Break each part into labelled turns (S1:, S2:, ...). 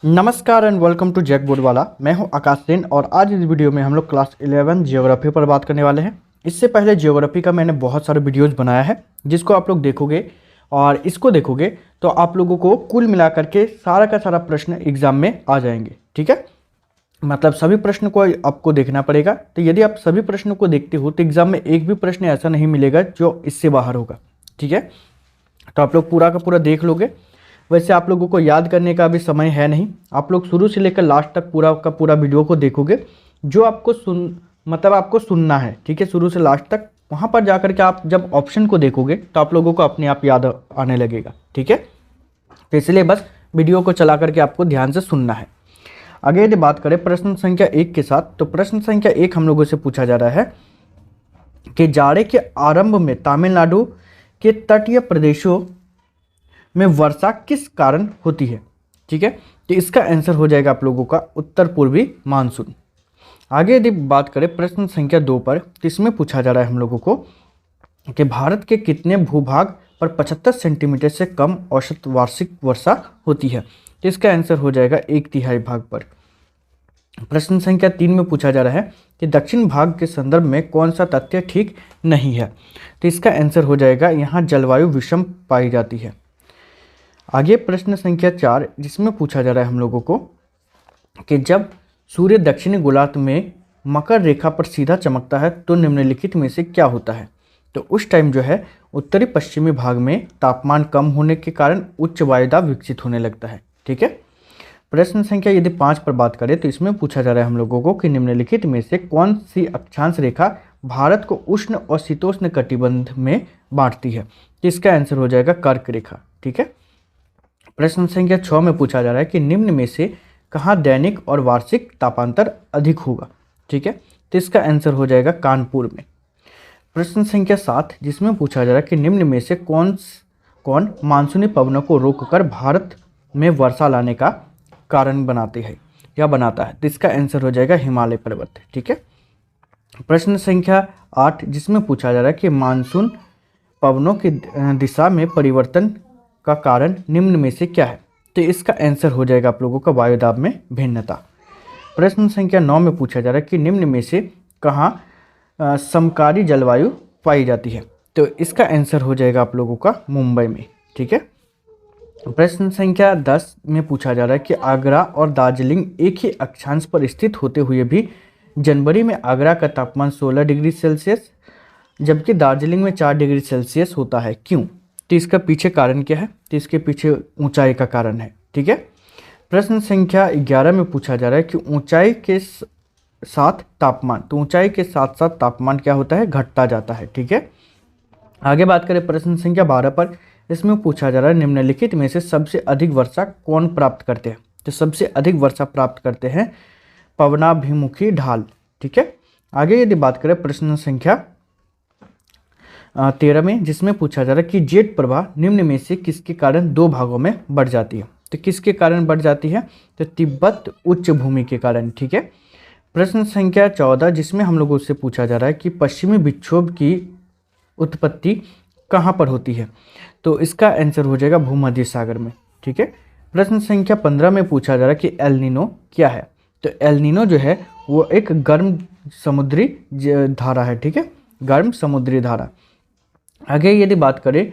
S1: नमस्कार and welcome to Jack बोर्डवाला। मैं हूं आकाश सेन और आज इस वीडियो में हम लोग क्लास 11 जियोग्राफी पर बात करने वाले हैं। इससे पहले जियोग्राफी का मैंने बहुत सारे वीडियोस बनाया है जिसको आप लोग देखोगे और इसको देखोगे तो आप लोगों को कुल मिलाकर के सारा का सारा प्रश्न एग्जाम में आ जाएंगे। ठीक है, मतलब सभी प्रश्न को आपको देखना पड़ेगा। तो यदि आप सभी प्रश्नों को देखते हो तो एग्जाम में एक भी प्रश्न ऐसा नहीं मिलेगा जो इससे बाहर होगा। ठीक है, तो आप लोग पूरा का पूरा देख लोगे। वैसे आप लोगों को याद करने का भी समय है नहीं, आप लोग शुरू से लेकर लास्ट तक पूरा का पूरा वीडियो को देखोगे। जो आपको आपको सुनना है, ठीक है, शुरू से लास्ट तक। वहाँ पर जाकर के आप जब ऑप्शन को देखोगे तो आप लोगों को अपने आप याद आने लगेगा। ठीक है, तो इसलिए बस वीडियो को चला करके आपको ध्यान से सुनना है। आगे यदि बात करें प्रश्न संख्या 1 के साथ, तो प्रश्न संख्या 1 हम लोगों से पूछा जा रहा है कि जाड़े के आरंभ में तमिलनाडु के तटीय प्रदेशों में वर्षा किस कारण होती है। ठीक है, तो इसका आंसर हो जाएगा आप लोगों का उत्तर पूर्वी मानसून। आगे यदि बात करें प्रश्न संख्या 2 पर, तो इसमें पूछा जा रहा है हम लोगों को कि भारत के कितने भूभाग पर 75 सेंटीमीटर से कम औसत वार्षिक वर्षा होती है। तो इसका आंसर हो जाएगा 1/3 भाग पर। प्रश्न संख्या 3 में पूछा जा रहा है कि दक्षिण भाग के संदर्भ में कौन सा तथ्य ठीक नहीं है। तो इसका आंसर हो जाएगा यहाँ जलवायु विषम पाई जाती है। आगे प्रश्न संख्या 4 जिसमें पूछा जा रहा है हम लोगों को कि जब सूर्य दक्षिणी गोलार्ध में मकर रेखा पर सीधा चमकता है तो निम्नलिखित में से क्या होता है। तो उस टाइम जो है उत्तरी पश्चिमी भाग में तापमान कम होने के कारण उच्च वायुदाब विकसित होने लगता है। ठीक है, प्रश्न संख्या यदि 5 पर बात करें तो इसमें पूछा जा रहा है हम लोगों को कि निम्नलिखित में से कौन सी अक्षांश रेखा भारत को उष्ण और शीतोष्ण कटिबंध में बांटती है। तो इसका आंसर हो जाएगा कर्क रेखा। ठीक है, प्रश्न संख्या 6 में पूछा जा रहा है कि निम्न में से कहाँ दैनिक और वार्षिक तापांतर अधिक होगा। ठीक है, तो इसका आंसर हो जाएगा कानपुर में। प्रश्न संख्या 7 जिसमें पूछा जा रहा है कि निम्न में से कौन मानसूनी पवनों को रोककर भारत में वर्षा लाने का कारण बनाता है। तो इसका आंसर हो जाएगा हिमालय पर्वत। ठीक है, प्रश्न संख्या 8 जिसमें पूछा जा रहा है कि मानसून पवनों की दिशा में परिवर्तन का कारण निम्न में से क्या है। तो इसका आंसर हो जाएगा आप लोगों का वायुदाब में भिन्नता। प्रश्न संख्या 9 में पूछा जा रहा है कि निम्न में से कहाँ समकारी जलवायु पाई जाती है। तो इसका आंसर हो जाएगा आप लोगों का मुंबई में। ठीक है, प्रश्न संख्या 10 में पूछा जा रहा है कि आगरा और दार्जिलिंग एक ही अक्षांश पर स्थित होते हुए भी जनवरी में आगरा का तापमान 16 डिग्री सेल्सियस जबकि दार्जिलिंग में 4 डिग्री सेल्सियस होता है, क्यों। तो इसका पीछे कारण क्या है। तो इसके पीछे ऊंचाई का कारण है। ठीक है, प्रश्न संख्या 11 में पूछा जा रहा है कि ऊंचाई के साथ तापमान, तो ऊंचाई के साथ साथ तापमान क्या होता है, घटता जाता है। ठीक है, आगे बात करें प्रश्न संख्या 12 पर, इसमें पूछा जा रहा है निम्नलिखित में से सबसे अधिक वर्षा कौन प्राप्त करते हैं। तो सबसे अधिक वर्षा प्राप्त करते हैं पवनाभिमुखी ढाल। ठीक है, आगे यदि बात करें प्रश्न संख्या 13 में जिसमें पूछा जा रहा है कि जेट प्रवाह निम्न में से किसके कारण 2 भागों में बढ़ जाती है। तो किसके कारण बढ़ जाती है, तो तिब्बत उच्च भूमि के कारण। ठीक है, प्रश्न संख्या 14 जिसमें हम लोगों से पूछा जा रहा है कि पश्चिमी विक्षोभ की उत्पत्ति कहाँ पर होती है। तो इसका आंसर हो जाएगा भूमध्य सागर में। ठीक है, प्रश्न संख्या 15 में पूछा जा रहा है कि एल नीनो क्या है। तो एल नीनो जो है वो एक गर्म समुद्री धारा है। ठीक है, गर्म समुद्री धारा। आगे यदि बात करें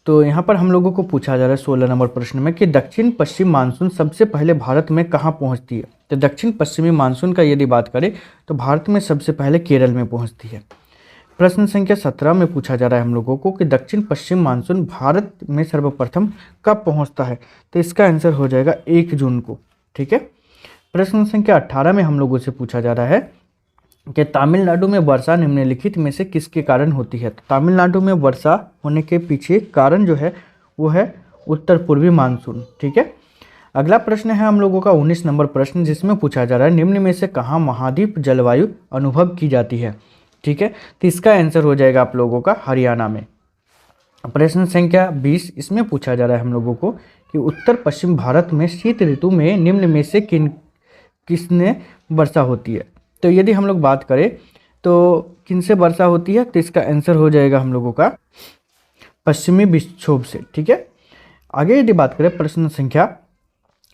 S1: तो यहाँ पर हम लोगों को पूछा जा रहा है 16 नंबर प्रश्न में कि दक्षिण पश्चिम मानसून सबसे पहले भारत में कहाँ पहुँचती है। तो दक्षिण पश्चिमी मानसून का यदि बात करें तो भारत में सबसे पहले केरल में पहुँचती है। प्रश्न संख्या 17 में पूछा जा रहा है हम लोगों को कि दक्षिण पश्चिम मानसून भारत में सर्वप्रथम कब पहुँचता है। तो इसका आंसर हो जाएगा 1 जून को। ठीक है, प्रश्न संख्या 18 में हम लोगों से पूछा जा रहा है कि तमिलनाडु में वर्षा निम्नलिखित में से किसके कारण होती है। तो तमिलनाडु में वर्षा होने के पीछे कारण जो है वो है उत्तर पूर्वी मानसून। ठीक है, अगला प्रश्न है हम लोगों का 19 नंबर प्रश्न जिसमें पूछा जा रहा है निम्न में से कहाँ महाद्वीप जलवायु अनुभव की जाती है। ठीक है, तो इसका आंसर हो जाएगा आप लोगों का हरियाणा में। प्रश्न संख्या 20 इसमें पूछा जा रहा है हम लोगों को कि उत्तर पश्चिम भारत में शीत ऋतु में निम्न में से किसने वर्षा होती है। तो यदि हम लोग बात करें तो किनसे वर्षा होती है, तो इसका आंसर हो जाएगा हम लोगों का पश्चिमी विक्षोभ से। ठीक है, आगे यदि बात करें प्रश्न संख्या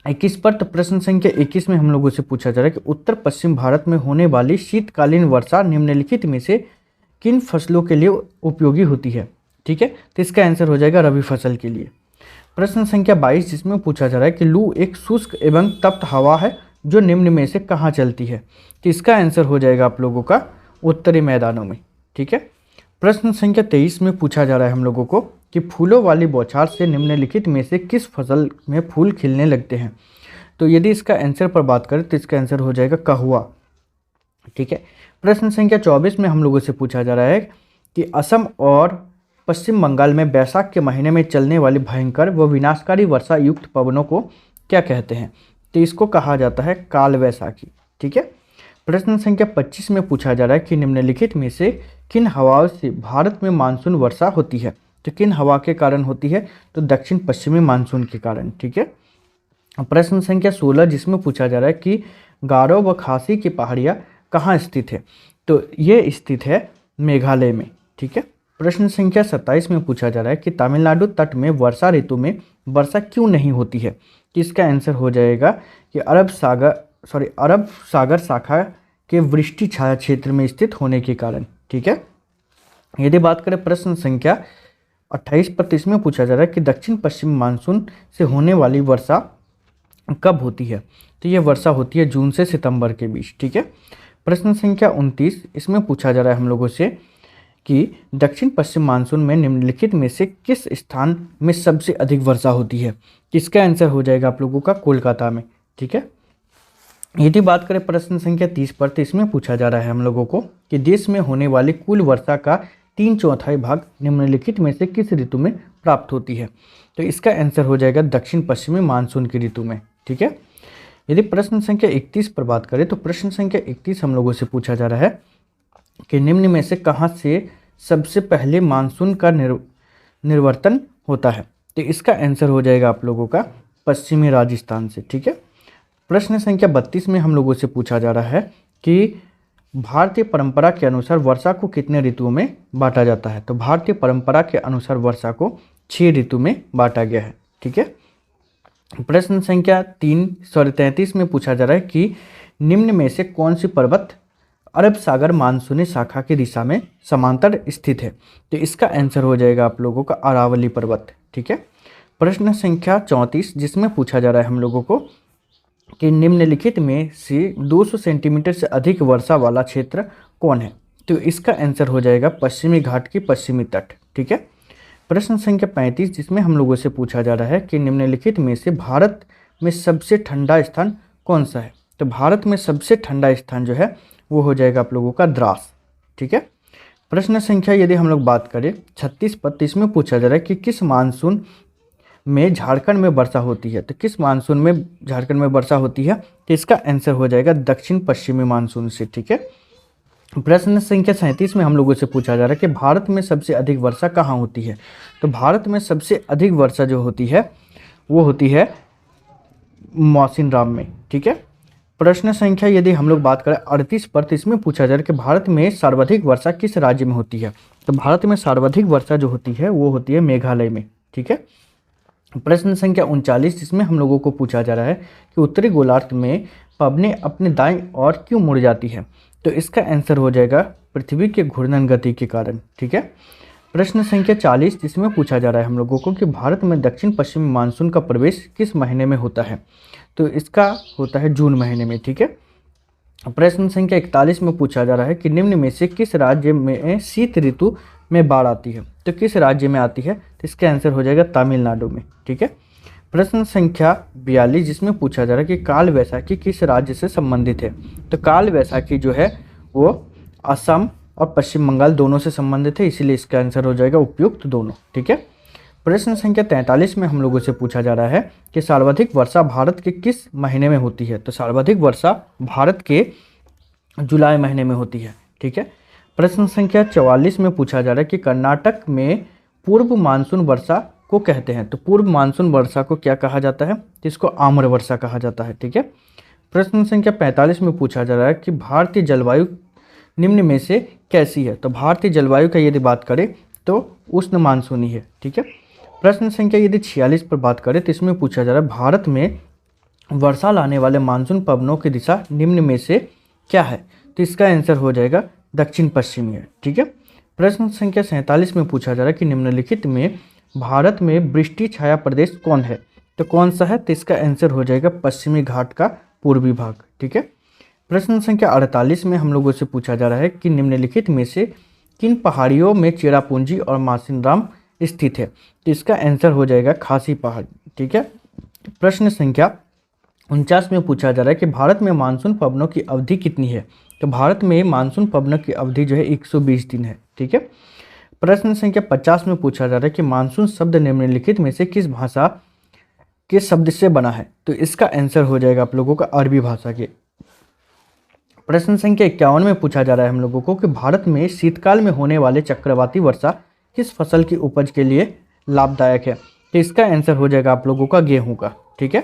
S1: 21 पर, तो प्रश्न संख्या 21 में हम लोगों से पूछा जा रहा है कि उत्तर पश्चिम भारत में होने वाली शीतकालीन वर्षा निम्नलिखित में से किन फसलों के लिए उपयोगी होती है। ठीक है, तो इसका आंसर हो जाएगा रबी फसल के लिए। प्रश्न संख्या 22 जिसमें पूछा जा रहा है कि लू एक शुष्क एवं तप्त हवा है जो निम्न में से कहाँ चलती है, तो इसका आंसर हो जाएगा आप लोगों का उत्तरी मैदानों में। ठीक है, प्रश्न संख्या 23 में पूछा जा रहा है हम लोगों को कि फूलों वाली बौछार से निम्नलिखित में से किस फसल में फूल खिलने लगते हैं, तो यदि इसका आंसर पर बात करें तो इसका आंसर हो जाएगा कहुआ। ठीक है, प्रश्न संख्या 24 में हम लोगों से पूछा जा रहा है कि असम और पश्चिम बंगाल में बैसाख के महीने में चलने वाली भयंकर व विनाशकारी वर्षा युक्त पवनों को क्या कहते हैं, तो इसको कहा जाता है काल वैसाखी। ठीक है, प्रश्न संख्या 25 में पूछा जा रहा है कि निम्नलिखित में से किन हवाओं से भारत में मानसून वर्षा होती है, तो किन हवा के कारण होती है, तो दक्षिण पश्चिमी मानसून के कारण। ठीक है, प्रश्न संख्या 16 जिसमें पूछा जा रहा है कि गारो व खासी की पहाड़ियाँ कहाँ स्थित है, तो ये स्थित है मेघालय में। ठीक है, प्रश्न संख्या 27 में पूछा जा रहा है कि तमिलनाडु तट में वर्षा ऋतु में वर्षा क्यों नहीं होती है, तो इसका आंसर हो जाएगा कि अरब सागर शाखा के वृष्टि छाया क्षेत्र में स्थित होने के कारण। ठीक है, यदि बात करें प्रश्न संख्या 28 पर, इसमें पूछा जा रहा है कि दक्षिण पश्चिम मानसून से होने वाली वर्षा कब होती है, तो ये वर्षा होती है जून से सितंबर के बीच। ठीक है, प्रश्न संख्या 29 इसमें पूछा जा रहा है हम लोगों से कि दक्षिण पश्चिम मानसून में निम्नलिखित में से किस स्थान में सबसे अधिक वर्षा होती है, इसका आंसर हो जाएगा आप लोगों का कोलकाता में। ठीक है, यदि बात करें प्रश्न संख्या 30 पर, तो इसमें पूछा जा रहा है हम लोगों को कि देश में होने वाली कुल वर्षा का 3/4 भाग निम्नलिखित में से किस ऋतु में प्राप्त होती है, तो इसका आंसर हो जाएगा दक्षिण पश्चिमी मानसून की ऋतु में। ठीक है, यदि प्रश्न संख्या 31 पर बात करें, तो प्रश्न संख्या 31 हम लोगों से पूछा जा रहा है कि निम्न में से कहाँ से सबसे पहले मानसून का निर्वर्तन होता है, तो इसका आंसर हो जाएगा आप लोगों का पश्चिमी राजस्थान से। ठीक है, प्रश्न संख्या 32 में हम लोगों से पूछा जा रहा है कि भारतीय परंपरा के अनुसार वर्षा को कितने ऋतुओं में बांटा जाता है, तो भारतीय परंपरा के अनुसार वर्षा को 6 ऋतु में बांटा गया है। ठीक है, प्रश्न संख्या 33 में पूछा जा रहा है कि निम्न में से कौन सी पर्वत अरब सागर मानसूनी शाखा की दिशा में समांतर स्थित है, तो इसका आंसर हो जाएगा आप लोगों का अरावली पर्वत। ठीक है, प्रश्न संख्या 34 जिसमें पूछा जा रहा है हम लोगों को कि निम्नलिखित में से 200 सेंटीमीटर से अधिक वर्षा वाला क्षेत्र कौन है, तो इसका आंसर हो जाएगा पश्चिमी घाट की पश्चिमी तट। ठीक है, प्रश्न संख्या 35 जिसमें हम लोगों से पूछा जा रहा है कि निम्नलिखित में से भारत में सबसे ठंडा स्थान कौन सा है, तो भारत में सबसे ठंडा स्थान जो है वो हो जाएगा आप लोगों का द्रास। ठीक है, प्रश्न संख्या यदि हम लोग बात करें 36 पर, तो इसमें पूछा जा रहा है कि किस मानसून में झारखंड में वर्षा होती है, तो किस मानसून में झारखंड में वर्षा होती है, तो इसका आंसर हो जाएगा दक्षिण पश्चिमी मानसून से। ठीक है, प्रश्न संख्या 37 में हम लोगों से पूछा जा रहा है कि भारत में सबसे अधिक वर्षा कहाँ होती है, तो भारत में सबसे अधिक वर्षा जो होती है वो होती है मौसिनराम में। ठीक है, प्रश्न संख्या यदि हम लोग बात करें 38 पर, तो इसमें पूछा जा रहा है कि भारत में सर्वाधिक वर्षा किस राज्य में होती है, तो भारत में सर्वाधिक वर्षा जो होती है वो होती है मेघालय में। ठीक है, प्रश्न संख्या 39 जिसमें हम लोगों को पूछा जा रहा है कि उत्तरी गोलार्ध में पवनें अपने दाईं ओर क्यों मुड़ जाती है, तो इसका आंसर हो जाएगा पृथ्वी के घूर्णन गति के कारण। ठीक है, प्रश्न संख्या 40 जिसमें पूछा जा रहा है हम लोगों को कि भारत में दक्षिण पश्चिमी मानसून का प्रवेश किस महीने में होता है, तो इसका होता है जून महीने में। ठीक है, प्रश्न संख्या 41 में पूछा जा रहा है कि निम्न में से किस राज्य में शीत ऋतु में बाढ़ आती है, तो किस राज्य में आती है, तो इसका आंसर हो जाएगा तमिलनाडु में। ठीक है, प्रश्न संख्या 42 जिसमें पूछा जा रहा है कि काल वैसाखी किस राज्य से संबंधित है, तो काल वैसाखी जो है वो असम और पश्चिम बंगाल दोनों से संबंधित है, इसीलिए इसका आंसर हो जाएगा उपयुक्त दोनों। ठीक है, प्रश्न संख्या 43 में हम लोगों से पूछा जा रहा है कि सर्वाधिक वर्षा भारत के किस महीने में होती है, तो सर्वाधिक वर्षा भारत के जुलाई महीने में होती है। ठीक है, प्रश्न संख्या 44 में पूछा जा रहा है कि कर्नाटक में पूर्व मानसून वर्षा को कहते हैं, तो पूर्व मानसून वर्षा को क्या कहा जाता है, तो इसको आम्र वर्षा कहा जाता है। ठीक है, प्रश्न संख्या 45 में पूछा जा रहा है कि भारतीय जलवायु निम्न में से कैसी है, तो भारतीय जलवायु का यदि बात करें तो उष्ण मानसूनी है। ठीक है, प्रश्न संख्या यदि 46 पर बात करें तो इसमें पूछा जा रहा है भारत में वर्षा लाने वाले मानसून पवनों की दिशा निम्न में से क्या है? तो इसका आंसर हो जाएगा दक्षिण पश्चिमी है। ठीक है। प्रश्न संख्या 47 में पूछा जा रहा है कि निम्नलिखित में भारत में वृष्टि छाया प्रदेश कौन है? तो कौन सा है? तो इसका आंसर हो जाएगा पश्चिमी घाट का पूर्वी भाग। ठीक है। प्रश्न संख्या 48 में हम लोगों से पूछा जा रहा है कि निम्नलिखित में से किन पहाड़ियों में चेरापूंजी और मासिनराम स्थित है? तो इसका आंसर हो जाएगा खासी पहाड़। ठीक है। प्रश्न संख्या 49 में पूछा जा रहा है कि भारत में मानसून पवनों की अवधि कितनी है? तो भारत में मानसून पवनों की अवधि जो है 120 दिन है। ठीक है। प्रश्न संख्या 50 में पूछा जा रहा है कि मानसून शब्द निम्नलिखित में से किस भाषा के शब्द से बना है? तो इसका आंसर हो जाएगा आप लोगों का अरबी भाषा के। प्रश्न संख्या 51 में पूछा जा रहा है हम लोगों को कि भारत में शीतकाल में होने वाले चक्रवाती वर्षा किस फसल की उपज के लिए लाभदायक है? तो इसका आंसर हो जाएगा आप लोगों का गेहूं का। ठीक है।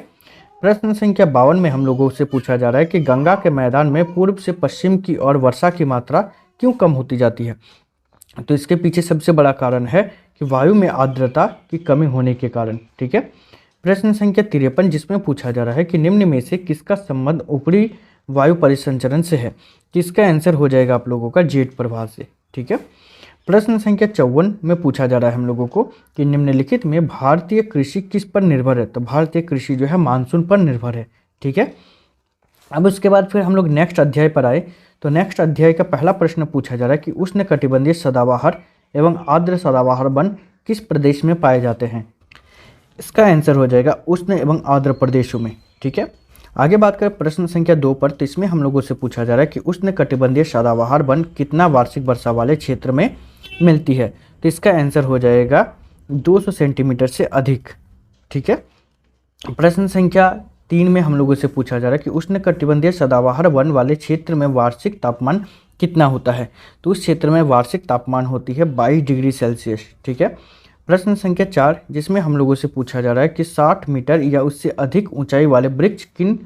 S1: प्रश्न संख्या 52 में हम लोगों से पूछा जा रहा है कि गंगा के मैदान में पूर्व से पश्चिम की ओर वर्षा की मात्रा क्यों कम होती जाती है? तो इसके पीछे सबसे बड़ा कारण है कि वायु में आर्द्रता की कमी होने के कारण। ठीक है। प्रश्न संख्या 53 जिसमें पूछा जा रहा है कि निम्न में से किसका संबंध ऊपरी वायु परिसंचरण से है? किसका आंसर हो जाएगा आप लोगों का जेट प्रवाह से। ठीक है। प्रश्न संख्या 54 में पूछा जा रहा है हम लोगों को कि निम्नलिखित में भारतीय कृषि किस पर निर्भर है? तो भारतीय कृषि जो है मानसून पर निर्भर है। ठीक है। अब उसके बाद फिर हम लोग नेक्स्ट अध्याय पर आए तो नेक्स्ट अध्याय का पहला प्रश्न पूछा जा रहा है कि उष्णकटिबंधीय सदाबहार एवं आर्द्र सदाबहार वन किस प्रदेश में पाए जाते हैं? इसका आंसर हो जाएगा उष्ण एवं आर्द्र प्रदेशों में। ठीक है। आगे बात करें प्रश्न संख्या 2 पर तो इसमें हम लोगों से पूछा जा रहा है कि उष्णकटिबंधीय सदाबहार वन कितना वार्षिक वर्षा वाले क्षेत्र में मिलती है? तो इसका आंसर हो जाएगा 200 सेंटीमीटर से अधिक। ठीक है। प्रश्न संख्या 3 में हम लोगों से पूछा जा रहा है कि उष्णकटिबंधीय सदाबहार वन वाले क्षेत्र में वार्षिक तापमान कितना होता है? तो उस क्षेत्र में वार्षिक तापमान होती है 22 डिग्री सेल्सियस। ठीक है। प्रश्न संख्या 4 जिसमें हम लोगों से पूछा जा रहा है कि 60 मीटर या उससे अधिक ऊंचाई वाले वृक्ष किन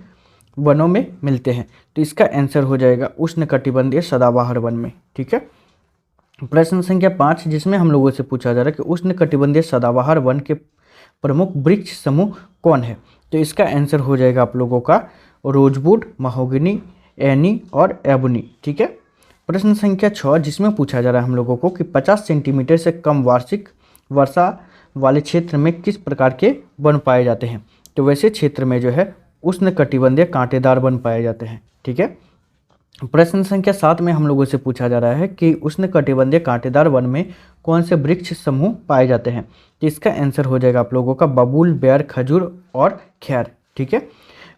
S1: वनों में मिलते हैं? तो इसका आंसर हो जाएगा उष्णकटिबंधीय सदाबहार वन में। ठीक है। प्रश्न संख्या 5 जिसमें हम लोगों से पूछा जा रहा है कि उष्णकटिबंधीय सदाबहार वन के प्रमुख वृक्ष समूह कौन है? तो इसका आंसर हो जाएगा आप लोगों का रोजवुड, महोगनी, एनी और एबनी। ठीक है। प्रश्न संख्या 6 जिसमें पूछा जा रहा है हम लोगों को कि 50 सेंटीमीटर से कम वार्षिक वर्षा वाले क्षेत्र में किस प्रकार के वन पाए जाते हैं? तो वैसे क्षेत्र में जो है उष्णकटिबंधीय कांटेदार वन पाए जाते हैं। ठीक है। प्रश्न संख्या 7 में हम लोगों से पूछा जा रहा है कि उष्णकटिबंधीय कांटेदार वन में कौन से वृक्ष समूह पाए जाते हैं? तो इसका आंसर हो जाएगा आप लोगों का बबूल, बेर, खजूर और खैर। ठीक है।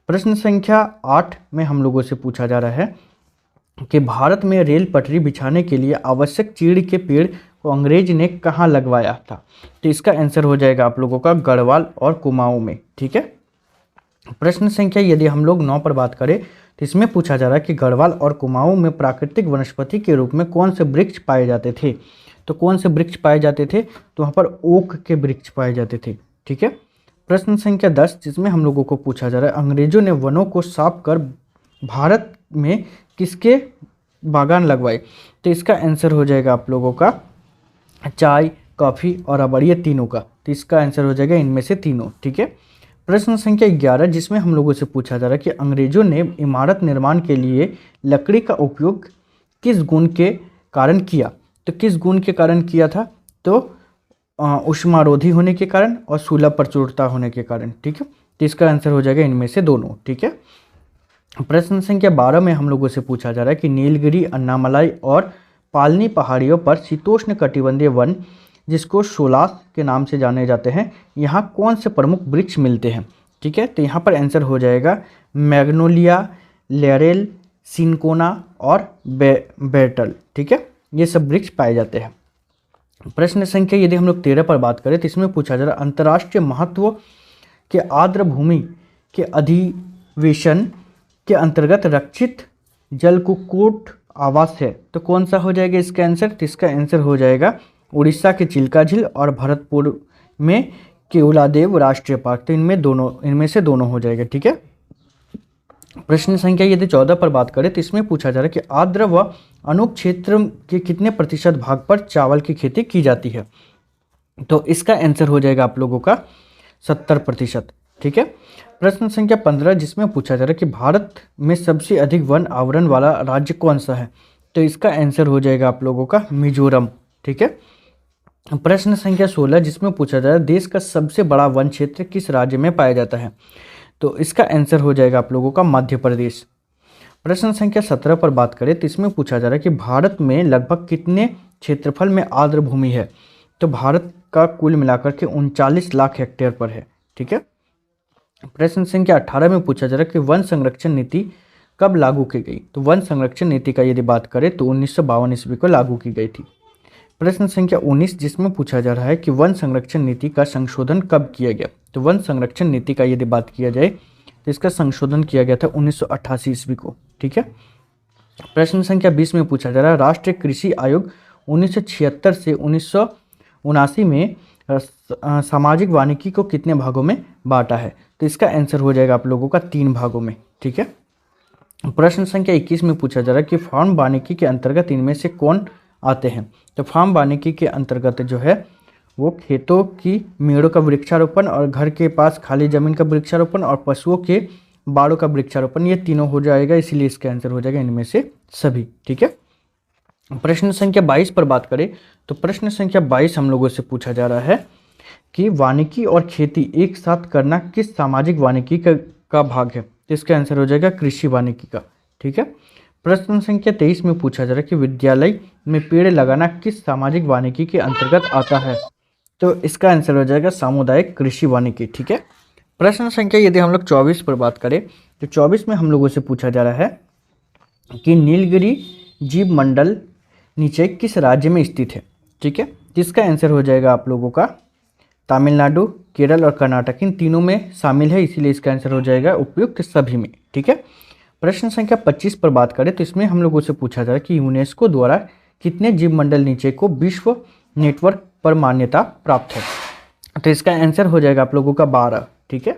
S1: प्रश्न संख्या 8 में हम लोगों से पूछा जा रहा है कि भारत में रेल पटरी बिछाने के लिए आवश्यक चीड़ के पेड़ को अंग्रेज ने कहाँ लगवाया था? तो इसका आंसर हो जाएगा आप लोगों का गढ़वाल और कुमाऊं में। ठीक है। प्रश्न संख्या यदि हम लोग 9 पर बात करें तो इसमें पूछा जा रहा है कि गढ़वाल और कुमाऊं में प्राकृतिक वनस्पति के रूप में कौन से वृक्ष पाए जाते थे? तो कौन से वृक्ष पाए जाते थे? तो वहाँ पर ओक के वृक्ष पाए जाते थे। ठीक है। प्रश्न संख्या 10 जिसमें हम लोगों को पूछा जा रहा है अंग्रेजों ने वनों को साफ कर भारत में किसके बागान लगवाए? तो इसका आंसर हो जाएगा आप लोगों का चाय, कॉफ़ी और रबड़, ये तीनों का। तो इसका आंसर हो जाएगा इनमें से तीनों। ठीक है। प्रश्न संख्या 11 जिसमें हम लोगों से पूछा जा रहा है कि अंग्रेजों ने इमारत निर्माण के लिए लकड़ी का उपयोग किस गुण के कारण किया? तो किस गुण के कारण किया था? तो ऊष्मारोधी होने के कारण और सुलभ प्रचुरता होने के कारण। ठीक है। तो इसका आंसर हो जाएगा इनमें से दोनों। ठीक है। प्रश्न संख्या 12 में हम लोगों से पूछा जा रहा है कि नीलगिरी, अन्नामलाई और पालनी पहाड़ियों पर शीतोष्ण कटिबंधीय वन जिसको सोलास के नाम से जाने जाते हैं, यहाँ कौन से प्रमुख वृक्ष मिलते हैं? ठीक है। तो यहाँ पर आंसर हो जाएगा मैग्नोलिया, लेरेल, सिनकोना और बेटल। ठीक है। ये सब वृक्ष पाए जाते हैं। प्रश्न संख्या यदि हम लोग 13 पर बात करें तो इसमें पूछा जा रहा है अंतर्राष्ट्रीय महत्व के आर्द्र भूमि के अधिवेशन के अंतर्गत रक्षित जलकुक्कुट आवास है। तो कौन सा हो जाएगा इसका आंसर? तो इसका आंसर हो जाएगा उड़ीसा के चिल्का झील और भरतपुर में केवलादेव राष्ट्रीय पार्क। तो इनमें से दोनों हो जाएगा। ठीक है। प्रश्न संख्या यदि 14 पर बात करें तो इसमें पूछा जा रहा है कि आर्द्र व अनूप क्षेत्र के कितने प्रतिशत भाग पर चावल की खेती की जाती है? तो इसका आंसर हो जाएगा आप लोगों का 70%। ठीक है। प्रश्न संख्या 15 जिसमें पूछा जा रहा है कि भारत में सबसे अधिक वन आवरण वाला राज्य कौन सा है। तो इसका आंसर हो जाएगा आप लोगों का मिजोरम। ठीक है। प्रश्न संख्या 16 जिसमें पूछा जा रहा है देश का सबसे बड़ा वन क्षेत्र किस राज्य में पाया जाता है। तो इसका आंसर हो जाएगा आप लोगों का मध्य प्रदेश। प्रश्न संख्या 17 पर बात करें तो इसमें पूछा जा रहा है कि भारत में लगभग कितने क्षेत्रफल में आर्द्र भूमि है। तो भारत का कुल मिलाकर के 39 लाख हेक्टेयर पर है। ठीक है। प्रश्न संख्या 18 में पूछा जा रहा है कि वन संरक्षण नीति कब लागू की गई। तो वन संरक्षण नीति का यदि बात करें तो 1952 ईस्वी को लागू की गई थी। प्रश्न संख्या 19 जिसमें पूछा जा रहा है कि वन संरक्षण नीति का संशोधन कब किया गया। तो वन संरक्षण नीति का यदि बात किया जाए तो इसका संशोधन किया गया था 1988 ईस्वी को। ठीक है। प्रश्न संख्या 20 में पूछा जा रहा है राष्ट्रीय कृषि आयोग 1976 से 1979 में सामाजिक वानिकी को कितने भागों में बांटा है। तो इसका आंसर हो जाएगा आप लोगों का 3 भागों में। ठीक है। प्रश्न संख्या 21 में पूछा जा रहा है कि फार्म वानिकी के अंतर्गत इनमें से कौन आते हैं। तो फार्म वानिकी के अंतर्गत जो है वो खेतों की मेड़ों का वृक्षारोपण और घर के पास खाली जमीन का वृक्षारोपण और पशुओं के बाड़ों का वृक्षारोपण, ये तीनों हो जाएगा, इसीलिए इसका आंसर हो जाएगा इनमें से सभी। ठीक है। प्रश्न संख्या 22 पर बात करें तो प्रश्न संख्या 22 हम लोगों से पूछा जा रहा है कि वानिकी और खेती एक साथ करना किस सामाजिक वानिकी का भाग है। तो इसका आंसर हो जाएगा कृषि वानिकी का। ठीक है। प्रश्न संख्या 23 में पूछा जा रहा है कि विद्यालय में पेड़ लगाना किस सामाजिक वानिकी के अंतर्गत आता है। तो इसका आंसर हो जाएगा सामुदायिक कृषि वानिकी। ठीक है। प्रश्न संख्या यदि हम लोग 24 पर बात करें तो 24 में हम लोगों से पूछा जा रहा है कि नीलगिरी जीव मंडल नीचे किस राज्य में स्थित है। ठीक है। जिसका आंसर हो जाएगा आप लोगों का तमिलनाडु, केरल और कर्नाटक, इन तीनों में शामिल है, इसीलिए इसका आंसर हो जाएगा उपयुक्त सभी में। ठीक है। प्रश्न संख्या 25 पर बात करें तो इसमें हम लोगों से पूछा जा रहा है कि यूनेस्को द्वारा कितने जीव मंडल नीचे को विश्व नेटवर्क पर मान्यता प्राप्त है। तो इसका आंसर हो जाएगा आप लोगों का 12। ठीक है।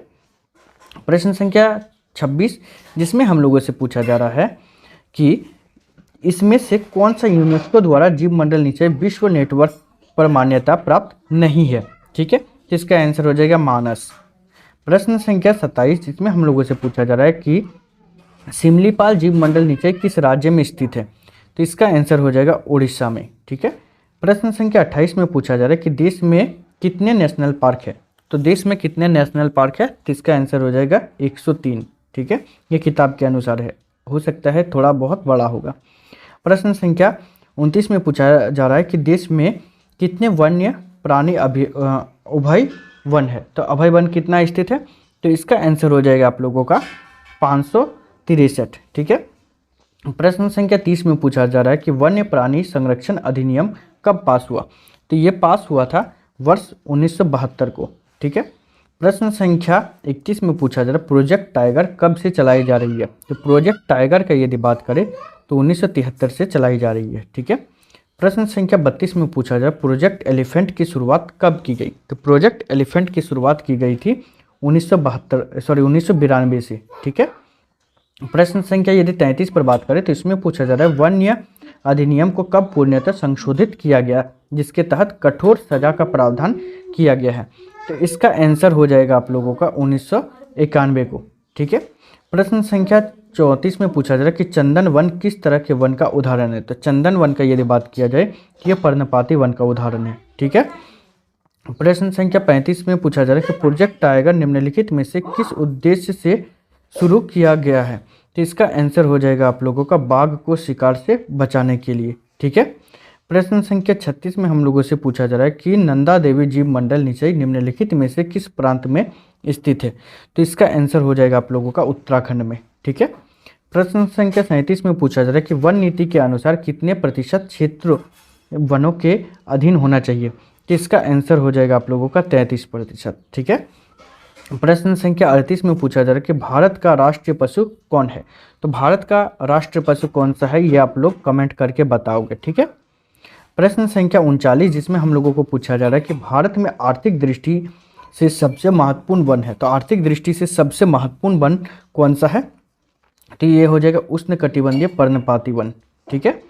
S1: प्रश्न संख्या 26 जिसमें हम लोगों से पूछा जा रहा है कि इसमें से कौन सा यूनेस्को द्वारा जीव मंडल नीचे विश्व नेटवर्क पर मान्यता प्राप्त नहीं है। ठीक है। तो इसका आंसर हो जाएगा मानस। प्रश्न संख्या 27 जिसमें हम लोगों से पूछा जा रहा है कि सिमलीपाल जीव मंडल नीचे किस राज्य में स्थित है। तो इसका आंसर हो जाएगा उड़ीसा में। ठीक है। प्रश्न संख्या 28 में पूछा जा रहा है कि देश में कितने नेशनल पार्क है। तो देश में कितने नेशनल पार्क है। तो इसका आंसर हो जाएगा 103। ठीक है। ये किताब के अनुसार है, हो सकता है थोड़ा बहुत बड़ा होगा। प्रश्न संख्या 29 में पूछा जा रहा है कि देश में कितने वन्य प्राणी उभय वन है। तो अभय वन कितना स्थित है। तो इसका आंसर हो जाएगा आप लोगों का 563। ठीक है। प्रश्न संख्या 30 में पूछा जा रहा है कि वन्य प्राणी संरक्षण अधिनियम कब पास हुआ। तो ये पास हुआ था वर्ष 1972 को। ठीक है। प्रश्न संख्या 31 में पूछा जा रहा है प्रोजेक्ट टाइगर कब से चलाई जा रही है। तो प्रोजेक्ट टाइगर का यदि बात करें तो 1973 से चलाई जा रही है। ठीक है। प्रश्न संख्या 32 में पूछा जा रहा है प्रोजेक्ट एलिफेंट की शुरुआत कब की गई। तो प्रोजेक्ट एलिफेंट की शुरुआत की गई थी 1992 से। ठीक है। प्रश्न संख्या यदि 33 पर बात करें तो इसमें पूछा जा रहा है वन्य अधिनियम को कब पूर्णतः संशोधित किया गया जिसके तहत कठोर सजा का प्रावधान किया गया है। तो इसका आंसर हो जाएगा आप लोगों का 1991 को। ठीक है। प्रश्न संख्या 34 में पूछा जा रहा है कि चंदन वन किस तरह के वन का उदाहरण है। तो चंदन वन का यदि बात किया जाए तो यह पर्णपाती वन का उदाहरण है। ठीक है। प्रश्न संख्या 35 में पूछा जा रहा है कि प्रोजेक्ट टाइगर निम्नलिखित में से किस उद्देश्य से शुरू किया गया है। तो इसका आंसर हो जाएगा आप लोगों का बाघ को शिकार से बचाने के लिए। ठीक है। प्रश्न संख्या 36 में हम लोगों से पूछा जा रहा है कि नंदा देवी जीव मंडल निचय निम्नलिखित में से किस प्रांत में स्थित है। तो इसका आंसर हो जाएगा आप लोगों का उत्तराखंड में। ठीक है। प्रश्न संख्या 37 में पूछा जा रहा है कि वन नीति के अनुसार कितने प्रतिशत क्षेत्र वनों के अधीन होना चाहिए। तो इसका आंसर हो जाएगा आप लोगों का 33%। ठीक है। प्रश्न संख्या 38 में पूछा जा रहा है कि भारत का राष्ट्रीय पशु कौन है। तो भारत का राष्ट्रीय पशु कौन सा है ये आप लोग कमेंट करके बताओगे। ठीक है। प्रश्न संख्या 39 जिसमें हम लोगों को पूछा जा रहा है कि भारत में आर्थिक दृष्टि से सबसे महत्वपूर्ण वन है। तो आर्थिक दृष्टि से सबसे महत्वपूर्ण वन कौन सा है। तो ये हो जाएगा उष्णकटिबंधीय पर्णपाती वन। ठीक है।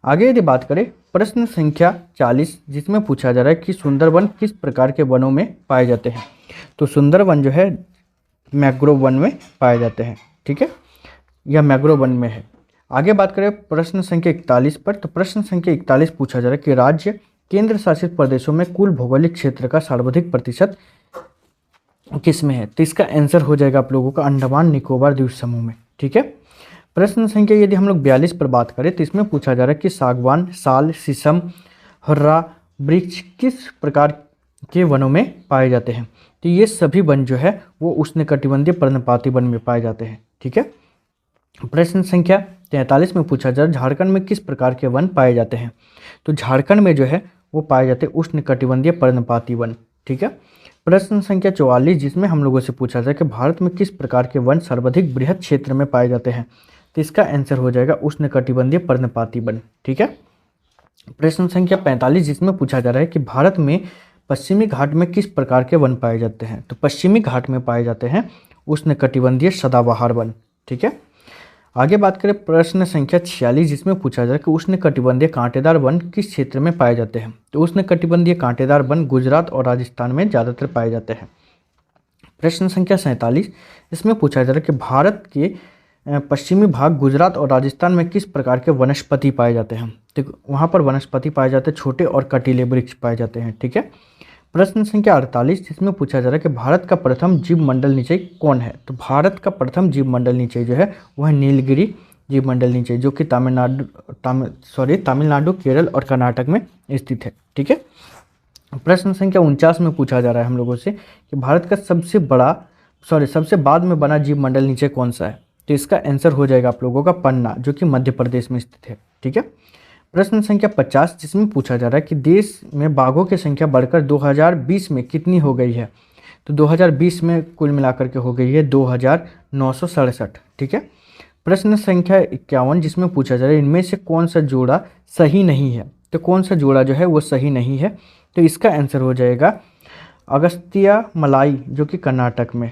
S1: आगे यदि बात करें प्रश्न संख्या 40 जिसमें पूछा जा रहा है कि सुंदरवन किस प्रकार के वनों में पाए जाते हैं। तो सुंदरवन जो है मैंग्रोव वन में पाए जाते हैं, ठीक है, या मैंग्रोव वन में है। आगे बात करें प्रश्न संख्या 41 पर, तो प्रश्न संख्या 41 पूछा जा रहा है कि राज्य केंद्र शासित प्रदेशों में कुल भौगोलिक क्षेत्र का सर्वाधिक प्रतिशत किस में है? तो इसका आंसर हो जाएगा आप लोगों का अंडमान निकोबार द्वीप समूह में, ठीक है। प्रश्न संख्या यदि हम लोग 42 पर बात करें तो इसमें पूछा जा रहा है कि सागवान, साल, शीशम, हर्रा वृक्ष किस प्रकार के वनों में पाए जाते हैं? तो ये सभी वन जो है वो उष्णकटिबंधीय पर्णपाती वन में पाए जाते हैं, ठीक है। प्रश्न संख्या 43 में पूछा जा रहा है झारखंड में किस प्रकार के वन पाए जाते हैं? तो झारखंड में जो है वो पाए जाते हैं उष्णकटिबंधीय पर्णपाती वन, ठीक है। प्रश्न संख्या 44 जिसमें हम लोगों से पूछा जाए कि भारत में किस प्रकार के वन सर्वाधिक बृहद क्षेत्र में पाए जाते हैं? तो इसका आंसर हो जाएगा उष्णकटिबंधीय पर्णपाती वन, ठीक है। प्रश्न संख्या 45 जिसमें पूछा जा रहा है कि भारत में पश्चिमी घाट में किस प्रकार के वन पाए जाते हैं? तो पश्चिमी घाट में पाए जाते हैं उष्णकटिबंधीय सदाबहार वन, ठीक है। आगे बात करें प्रश्न संख्या 46 जिसमें पूछा जाए कि उष्णकटिबंधीय कांटेदार वन किस क्षेत्र में पाए जाते हैं? तो उष्णकटिबंधीय कांटेदार वन गुजरात और राजस्थान में ज़्यादातर पाए जाते हैं। प्रश्न संख्या 47 इसमें पूछा जा रहा है कि भारत के पश्चिमी भाग गुजरात और राजस्थान में किस प्रकार के वनस्पति पाए जाते हैं? तो वहाँ पर वनस्पति पाए जाते हैं, छोटे और कटीले वृक्ष पाए जाते हैं, ठीक है। प्रश्न संख्या 48 जिसमें पूछा जा रहा है कि भारत का प्रथम जीव मंडल निचय कौन है? तो भारत का प्रथम जीव मंडल निचय जो है वह नीलगिरी जीव मंडल निचय जो कि तमिलनाडु, केरल और कर्नाटक में स्थित है, ठीक है। प्रश्न संख्या 49 में पूछा जा रहा है हम लोगों से कि भारत का सबसे बाद में बना जीव मंडल निचय कौन सा है? तो इसका आंसर हो जाएगा आप लोगों का पन्ना जो कि मध्य प्रदेश में स्थित है, ठीक है। प्रश्न संख्या 50 जिसमें पूछा जा रहा है कि देश में बाघों की संख्या बढ़कर 2020 में कितनी हो गई है? तो 2020 में कुल मिलाकर के हो गई है 2967, ठीक है। प्रश्न संख्या 51 जिसमें पूछा जा रहा है इनमें से कौन सा जोड़ा सही नहीं है? तो कौन सा जोड़ा जो है वो सही नहीं है? तो इसका आंसर हो जाएगा अगस्त्या मलाई जो कि कर्नाटक में,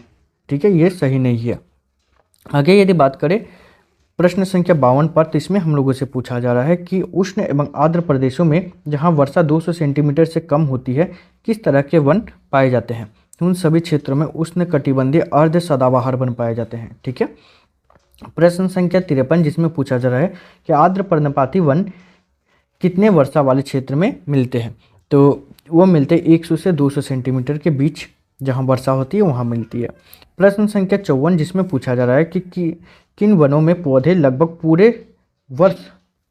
S1: ठीक है, ये सही नहीं है। आगे यदि बात करें प्रश्न संख्या 52 पर, तो इसमें हम लोगों से पूछा जा रहा है कि उष्ण एवं आर्द्र प्रदेशों में जहां वर्षा 200 सेंटीमीटर से कम होती है किस तरह के वन पाए जाते हैं? तो उन सभी क्षेत्रों में उष्णकटिबंधीय अर्ध सदाबहार वन पाए जाते हैं, ठीक है। प्रश्न संख्या 53 जिसमें पूछा जा रहा है कि आर्द्र पर्णपाती वन कितने वर्षा वाले क्षेत्र में मिलते हैं? तो वो मिलते हैं 100 से 200 सेंटीमीटर के बीच, जहाँ वर्षा होती है वहाँ मिलती है। प्रश्न संख्या 54 जिसमें पूछा जा रहा है कि किन वनों में पौधे लगभग पूरे वर्ष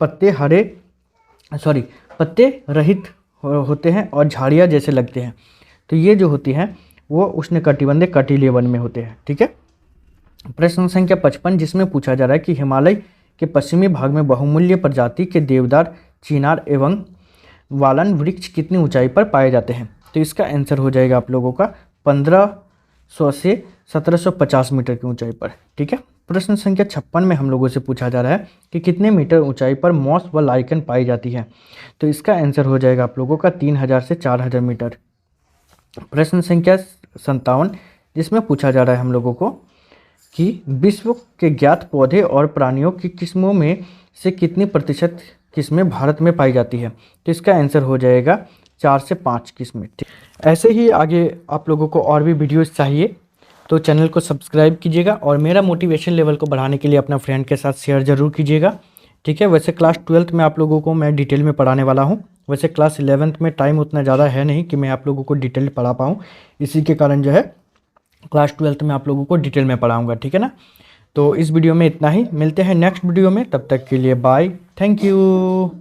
S1: पत्ते रहित होते हैं और झाड़ियाँ जैसे लगते हैं? तो ये जो होती हैं वो उष्णकटिबंधीय कटीले वन में होते हैं, ठीक है। प्रश्न संख्या 55 जिसमें पूछा जा रहा है कि हिमालय के पश्चिमी भाग में बहुमूल्य प्रजाति के देवदार, चिनार एवं वालन वृक्ष कितनी ऊंचाई पर पाए जाते हैं? तो इसका आंसर हो जाएगा आप लोगों का 1500 से 1750 मीटर की ऊंचाई पर, ठीक है। प्रश्न संख्या 56 में हम लोगों से पूछा जा रहा है कि कितने मीटर ऊंचाई पर मॉस व लाइकन पाई जाती है? तो इसका आंसर हो जाएगा आप लोगों का 3000 से 4000 मीटर। प्रश्न संख्या 57 जिसमें पूछा जा रहा है हम लोगों को कि विश्व के ज्ञात पौधे और प्राणियों की किस्मों में से कितनी प्रतिशत किस्में भारत में पाई जाती है? तो इसका आंसर हो जाएगा 4 से 5 किस्में। ऐसे ही आगे आप लोगों को और भी वीडियोस चाहिए तो चैनल को सब्सक्राइब कीजिएगा और मेरा मोटिवेशन लेवल को बढ़ाने के लिए अपना फ्रेंड के साथ शेयर ज़रूर कीजिएगा, ठीक है। वैसे क्लास 12th में आप लोगों को मैं डिटेल में पढ़ाने वाला हूँ। वैसे क्लास 11th में टाइम उतना ज़्यादा है नहीं कि मैं आप लोगों को डिटेल पढ़ा पाऊँ, इसी के कारण जो है क्लास 12th में आप लोगों को डिटेल में पढ़ाऊँगा, ठीक है ना। तो इस वीडियो में इतना ही, मिलते हैं नेक्स्ट वीडियो में, तब तक के लिए बाय, थैंक यू।